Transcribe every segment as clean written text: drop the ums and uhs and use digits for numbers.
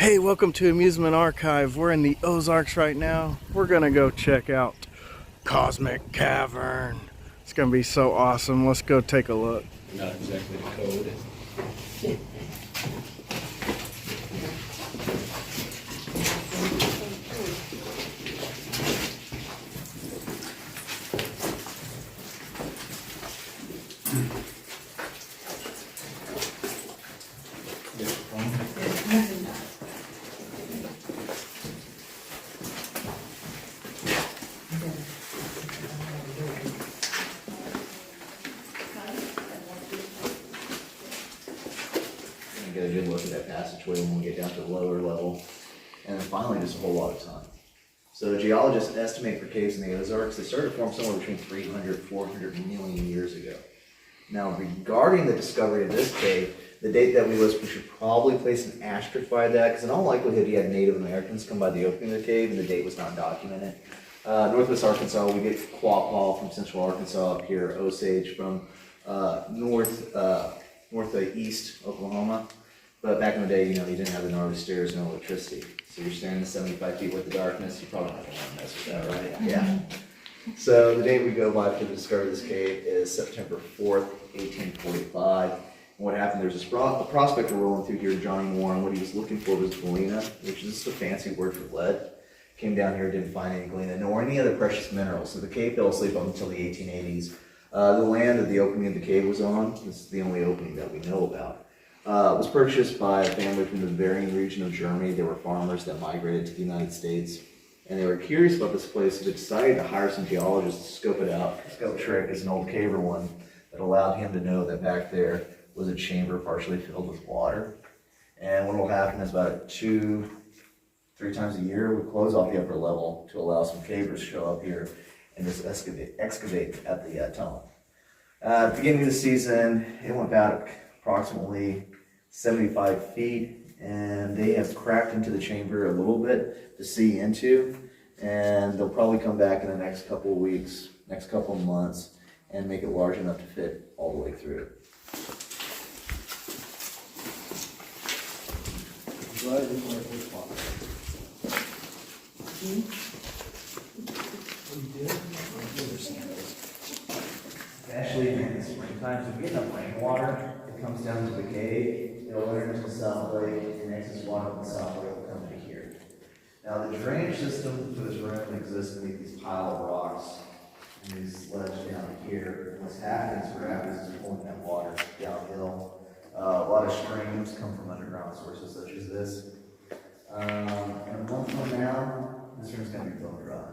Hey, welcome to Amusement Archive. We're in the Ozarks right now. We're gonna go check out Cosmic Cavern. It's gonna be so awesome. Let's go take a look. Not exactly the code. Get a good look at that passageway when we get down to the lower level. And then finally, just a whole lot of time. So geologists estimate for caves in the Ozarks, they started to form somewhere between 300 and 400 million years ago. Now, regarding the discovery of this cave, the date that we list, we should probably place an asterisk by that, because in all likelihood, you had Native Americans come by the opening of the cave, and the date was not documented. Northwest Arkansas, we get Quapaw from central Arkansas up here, Osage from northeast Oklahoma. But back in the day, you didn't have the gnarly stairs, no electricity. So you're staring at 75 feet worth of darkness, you're probably not going to want to mess with that, right? Yeah. So the date we go by for the discovery of this cave is September 4th, 1845. And what happened, there's a prospector rolling through here, Johnny Warren. What he was looking for was galena, which is just a fancy word for lead. Came down here, didn't find any galena, nor any other precious minerals. So the cave fell asleep up until the 1880s. The land that the opening of the cave was on, this is the only opening that we know about, was purchased by a family from the Bavarian region of Germany. They were farmers that migrated to the United States, and they were curious about this place, so they decided to hire some geologists to scope it out. Scope trick is an old caver one that allowed him to know that back there was a chamber partially filled with water. And what will happen is about 2-3 times a year, we close off the upper level to allow some cavers to show up here and just excavate at the tunnel. At the beginning of the season, it went about approximately 75 feet, and they have cracked into the chamber a little bit to see into, and they'll probably come back in the next couple of weeks, next couple of months, and make it large enough to fit all the way through. Actually, in the springtime, so if you get enough rainwater, it comes down to the cave, it'll enter into the South Lake, and excess water from the South Lake will come to here. Now, the drainage system for this room exists beneath these pile of rocks and these ledge down here. What's happening is rapids is pulling that water downhill. A lot of streams come from underground sources such as this. And one from now, this room's going to be filmed dry.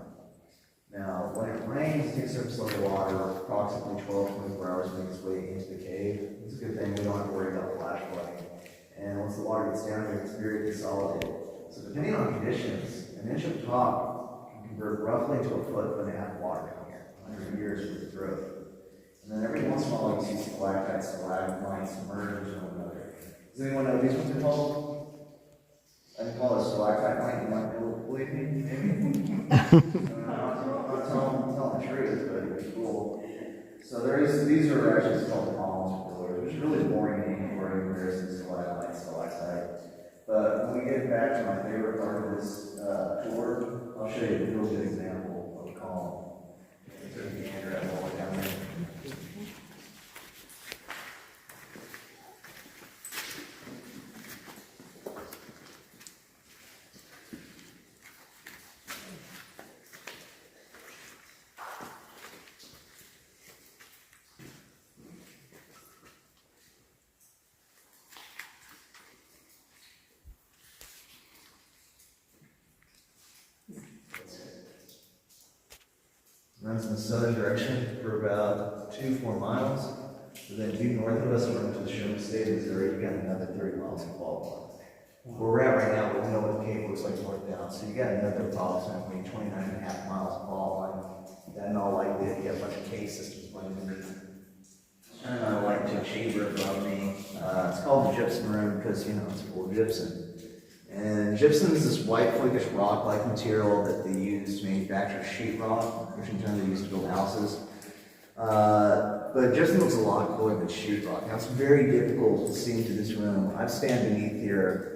Now, when it rains, it takes surface level water approximately 12-24 hours to make its way into the cave. It's a good thing, we don't have to worry about flash flooding. And once the water gets down here, it's very consolidated. So depending on conditions, an inch of top can convert roughly into a foot and a half of water down here, 100 years worth of growth. And then every once in a while, you see stalactites, stalagmites, mergers, and another. Does anyone know what these ones are called? I can call it a stalactite mite, you might believe me, maybe? I'm telling the truth, but it'd be cool. So these are actually called columns for pillars, which is really a boring name for in comparison to stalagmite, stalactite. But when we get back to my favorite part of this tour, I'll show you a real good example of a column. It's going to be Andrew all the way down there. Runs in the southern direction for about 2-4 miles. So then due north of us, we're into the Sherman State of Missouri. You got another 30 miles of fault lines. Where we're at right now, we know what the cave looks like north down. So you got another approximately 29.5 miles of fault line. Then in all likelihood, you got a bunch of cave systems running underneath. And I like to chamber above me. It's called the gypsum room because it's full of gypsum. And gypsum is this white flakish rock-like material that they use to manufacture sheetrock, which in turn they use to build houses. But gypsum looks a lot cooler than sheetrock. Now it's very difficult to see into this room. I stand beneath here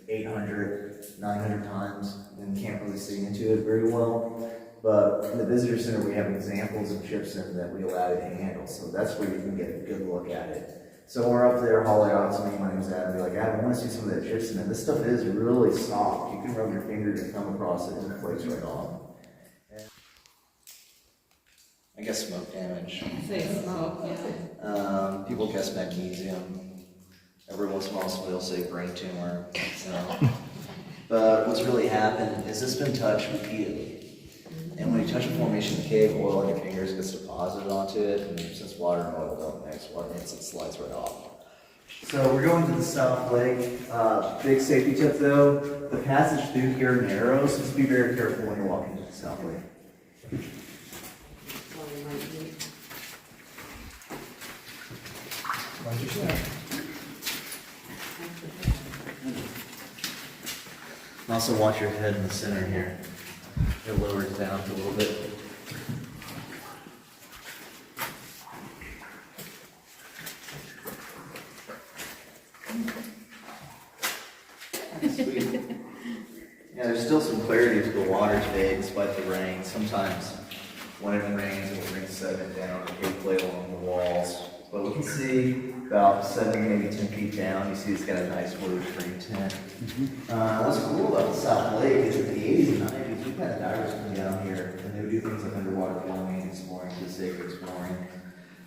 800, 900 times and can't really see into it very well. But in the visitor center, we have examples of gypsum that we allow you to handle. So that's where you can get a good look at it. So when we're up there, haul it out to me, my name's Adam, be like, Adam, I want to see some of that gypsum. And this stuff is really soft. You can rub your fingers and come across it and it flakes right off. I guess smoke damage. Say smoke, yeah. People guess magnesium. Every once in a while somebody will say brain tumor. So. But what's really happened is it's been touched repeatedly. And when you touch a formation in the cave, oil on your fingers gets deposited onto it, and since water and oil don't mix, water hits it slides right off. So we're going to the South Lake. Big safety tip though, the passage through here narrows, so just be very careful when you're walking to the South Lake. Also watch your head in the center here. It lowers down a little bit. Sweet. Yeah, there's still some clarity to the water today despite the rain. Sometimes when it rains, it will bring sediment down the cave plate along the walls. But we can see about 7, maybe 10 feet down, you see it's got a nice wood green tint. What's cool about the South Lake is in the 80s and 90s, we've had divers come down here and they would do things like underwater filming, exploring, for the sake of exploring.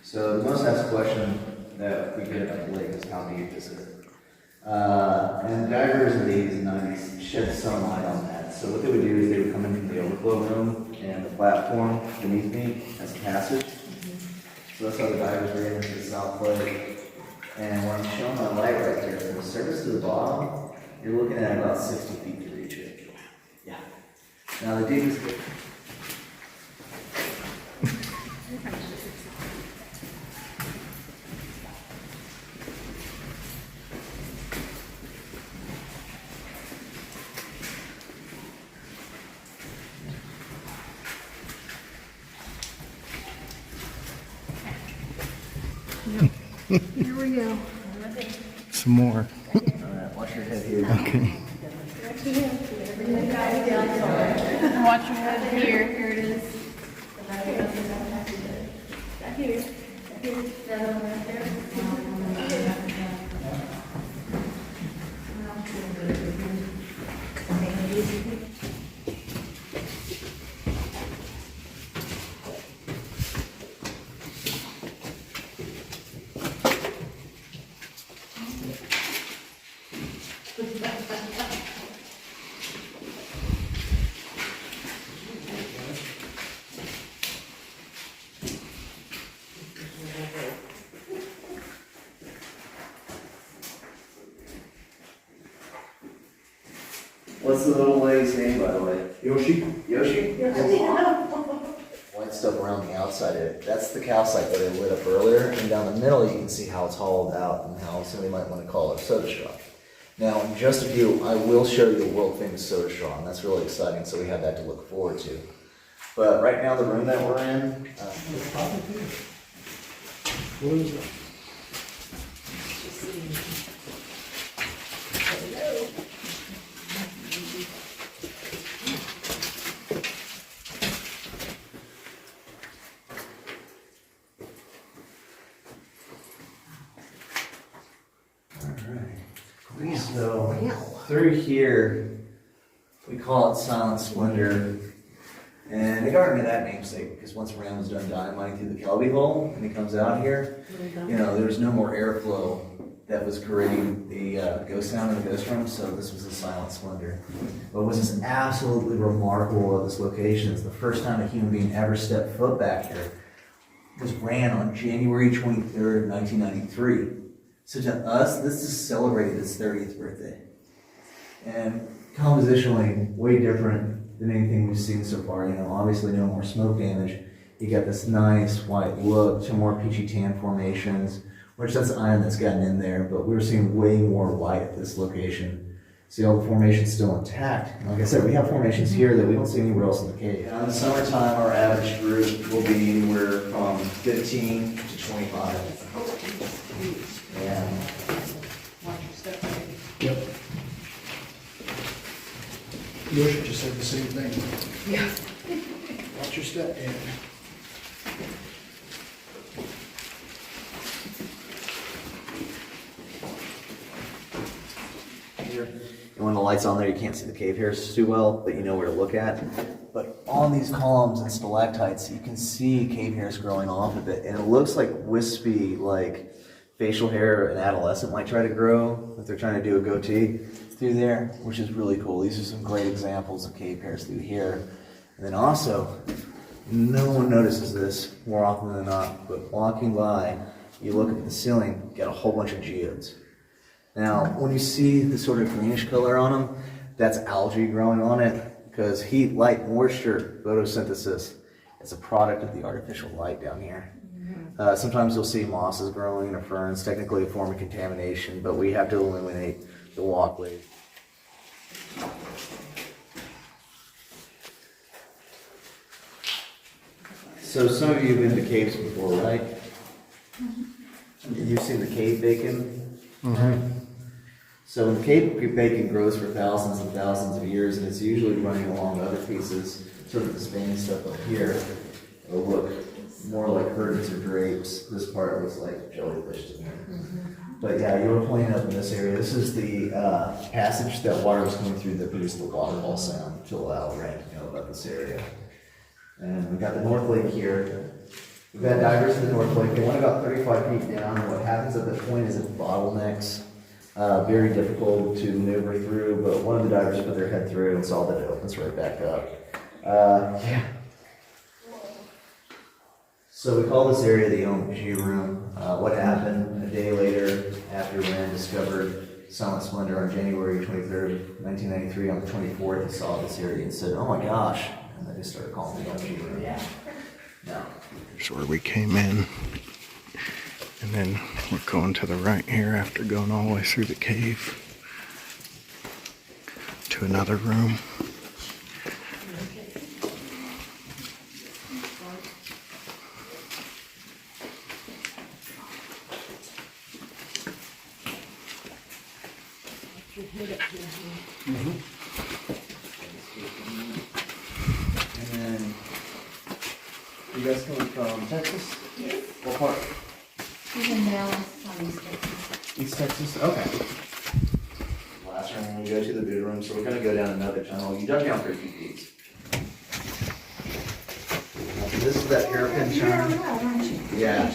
So the most asked question that we get about the lake is how deep is it? And divers in the 80s and 90s shed some light on that. So what they would do is they would come into the overflow room and the platform beneath me as a passage. So that's how the divers were into the South Lake. And when I'm showing my light right there, from the surface to the bottom, you're looking at about 60 feet to reach it. Yeah. Now the deepest. Here we go. Some more. Alright, watch your head here. Okay. Watch your head here. Here it is. What's the little lady's name, by the way? Yoshi? Yoshi? White stuff around the outside of it. That's the calcite that I lit up earlier. And down the middle, you can see how it's hollowed out and how somebody might want to call it soda straw. Now, in just a few, I will show you the world famous soda straw, and that's really exciting, so we have that to look forward to. But right now, the room that we're in, What is it? so through here, we call it Silent Splendor. And they got rid of that namesake because once Ram was done dynamiting through the Kelby hole and he comes out here, you know, there was no more airflow that was creating the ghost sound in the ghost room, so this was a Silent Splendor. But what was absolutely remarkable of this location is the first time a human being ever stepped foot back here was ran on January 23rd, 1993. So to us, this is celebrated its 30th birthday. And compositionally, way different than anything we've seen so far. You know, obviously no more smoke damage. You got this nice white look, some more peachy tan formations, which that's iron that's gotten in there, but we're seeing way more white at this location. See, all the formations still intact. And like I said, we have formations here that we don't see anywhere else in the cave. In the summertime, our average group will be anywhere from 15 to 25. Yeah. Watch your step. Yep. Yoshi just said the same thing. Yeah. Watch your step, Dan. And when the light's on there, you can't see the cave hairs too well, but you know where to look at. But on these columns and stalactites, you can see cave hairs growing off of it, and it looks like wispy, like facial hair an adolescent might try to grow if they're trying to do a goatee through there, which is really cool. These are some great examples of cave hairs through here. And then also, no one notices this more often than not, but walking by, you look at the ceiling, get a whole bunch of geodes. Now, when you see the sort of greenish color on them, that's algae growing on it, because heat, light, moisture, photosynthesis, it's a product of the artificial light down here. Sometimes you'll see mosses growing or ferns, technically a form of contamination, but we have to eliminate the walkways. So some of you have been to caves before, right? You've seen the cave bacon? Mm-hmm. So when the cave bacon grows for thousands and thousands of years, and it's usually running along other pieces, sort of this veiny stuff up here, it'll look more like curtains or drapes. This part looks like jellyfish to me. But yeah, you were pointing up in this area. This is the passage that water was coming through that produced the waterfall sound to allow Rand to know about this area. And we've got the North Lake here. We've got divers in the North Lake. They went about 35 feet down. And what happens at that point is it bottlenecks. Very difficult to maneuver through, but one of the divers put their head through and saw that it opens right back up. Yeah. So we call this area the OMG room. What happened a day later after Rand discovered Silent Splendor on January 23rd, 1993, on the 24th, he saw this area and said, "Oh my gosh," and they just started calling it the OMG room. Yeah. No. Here's where we came in. And then we're going to the right here after going all the way through the cave to another room. And then, you guys coming from Texas? Yes. What part? He's in Dallas on East Texas. East Texas? Okay. Last room we go to the boot room, so we're gonna go down another tunnel. You dug down 50 feet. This is that hairpin You're on the turn. road, aren't you? Yeah.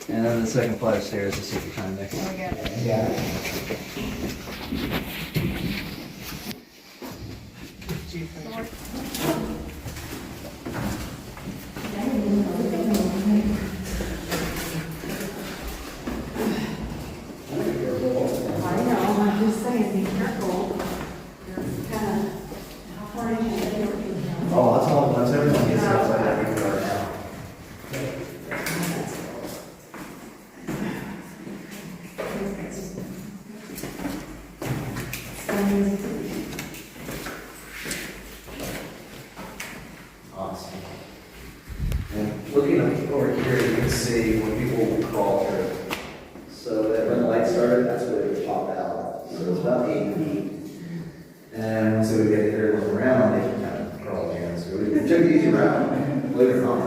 And then the second flight of stairs is super time next. Oh, we got it. Yeah. I know, I'm just saying, be careful. You're kind of, how far is it? Oh, that's all, once everyone gets outside that we are now. Awesome. And looking over here, you can see when people will crawl through. So that when the light started, that's where they would pop out. So it's about 8 feet. And so we get here and look around, they can kind of crawl in. So we took the easy route, believe it or not.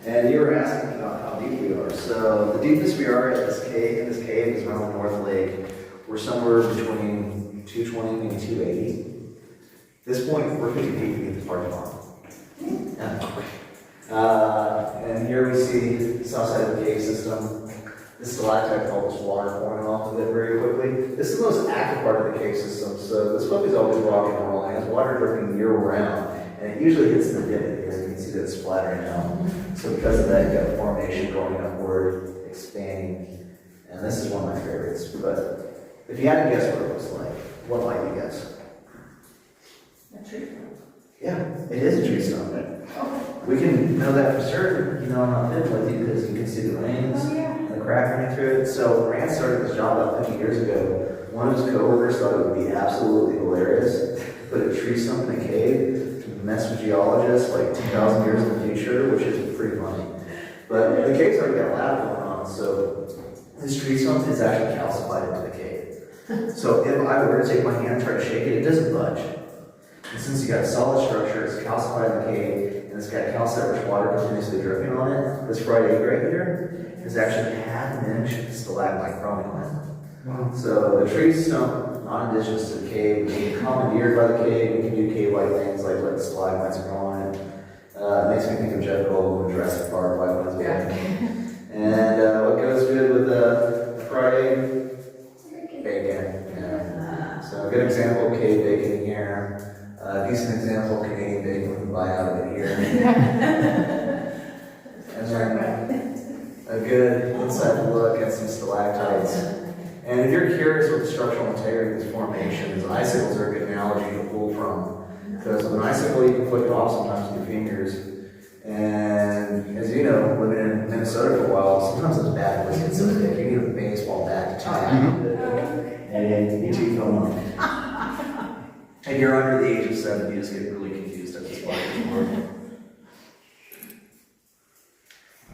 And you were asking about how deep we are. So the deepest we are at this cave, in this cave is around the North Lake. We're somewhere between 220 and 280. At this point, we're 50 feet beneath the parking lot. And here we see the south side of the cave system. This stalactite called this water pouring off of it very quickly. This is the most active part of the cave system, so this book is always rocking and rolling. It has water dripping year round, and it usually hits the divot here. You can see that it's splattering out. So because of that, you got formation going upward, expanding, and this is one of my favorites. But if you had to guess what it looks like, what might you guess? A tree. Yeah, it is a tree stump. We can know that for certain, I'm not fiddling with you because you can see the rains and the crack running through it. So when Rand started this job about 50 years ago, one of his coworkers thought it would be absolutely hilarious to put a tree stump in a cave to mess with geologists like 2,000 years in the future, which is pretty funny. But the cave's already got a lab going on, so this tree stump is actually calcified into the cave. So if I were to take my hand and try to shake it, it doesn't budge. And since you got a solid structure, it's calcified in the cave, and it's got calcite rich water continuously dripping on it, this fried egg right here is actually half an inch stalagmite growing on it. So the trees stump, not indigenous to the cave, being commandeered by the cave. We can do cave-like things like let the stalagmites grow on it. Makes me think of Jeff Goldblum in Jurassic Park, like one's And what goes good with the fried egg? Bacon. Yeah. So a good example of cave bacon here. Decent example of Canadian bacon we can buy out of it here. And then a good inside look at some stalactites. And if you're curious what the structural integrity of these formations, icicles are a good analogy to pull from. Because with an icicle, you can flick it off sometimes with your fingers. And as you know, living in Minnesota for a while, sometimes those bad boys get so thick, you need a baseball bat to tie it. And you two come on. And you're under the age of 7, you just get really confused at this point.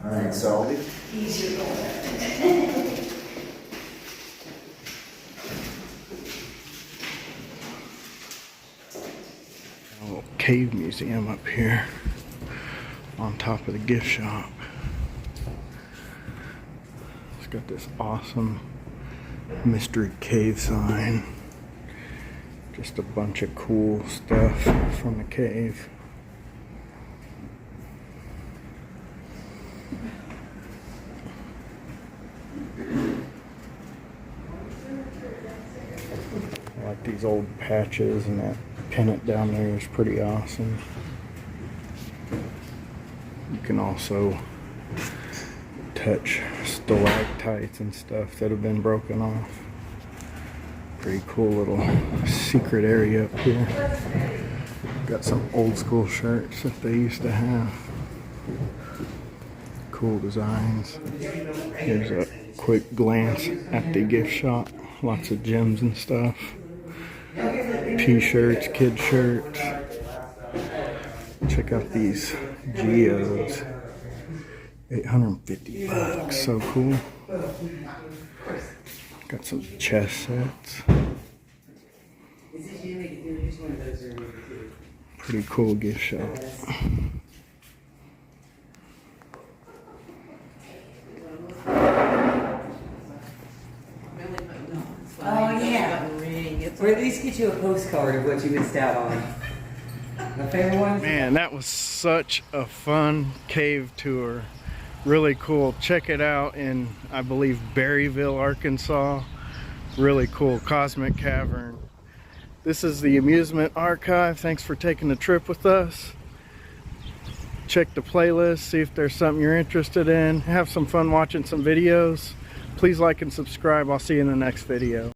Alright, so. Easier going. Cave museum up here on top of the gift shop. It's got this awesome mystery cave sign. Just a bunch of cool stuff from the cave. I like these old patches, and that pennant down there is pretty awesome. You can also touch stalactites and stuff that have been broken off. Pretty cool little secret area up here. Got some old school shirts that they used to have. Cool designs. Here's a quick glance at the gift shop. Lots of gems and stuff. T-shirts, kid shirts. Check out these geodes. $850. So cool. Got some chess sets. Pretty cool gift shop. Oh, yeah. Or at least get you a postcard of what you missed out on. My favorite one? Man, that was such a fun cave tour. Really cool. Check it out in, I believe, Berryville, Arkansas. Really cool. Cosmic Cavern. This is the Amusement Archive. Thanks for taking the trip with us. Check the playlist, see if there's something you're interested in. Have some fun watching some videos. Please like and subscribe. I'll see you in the next video.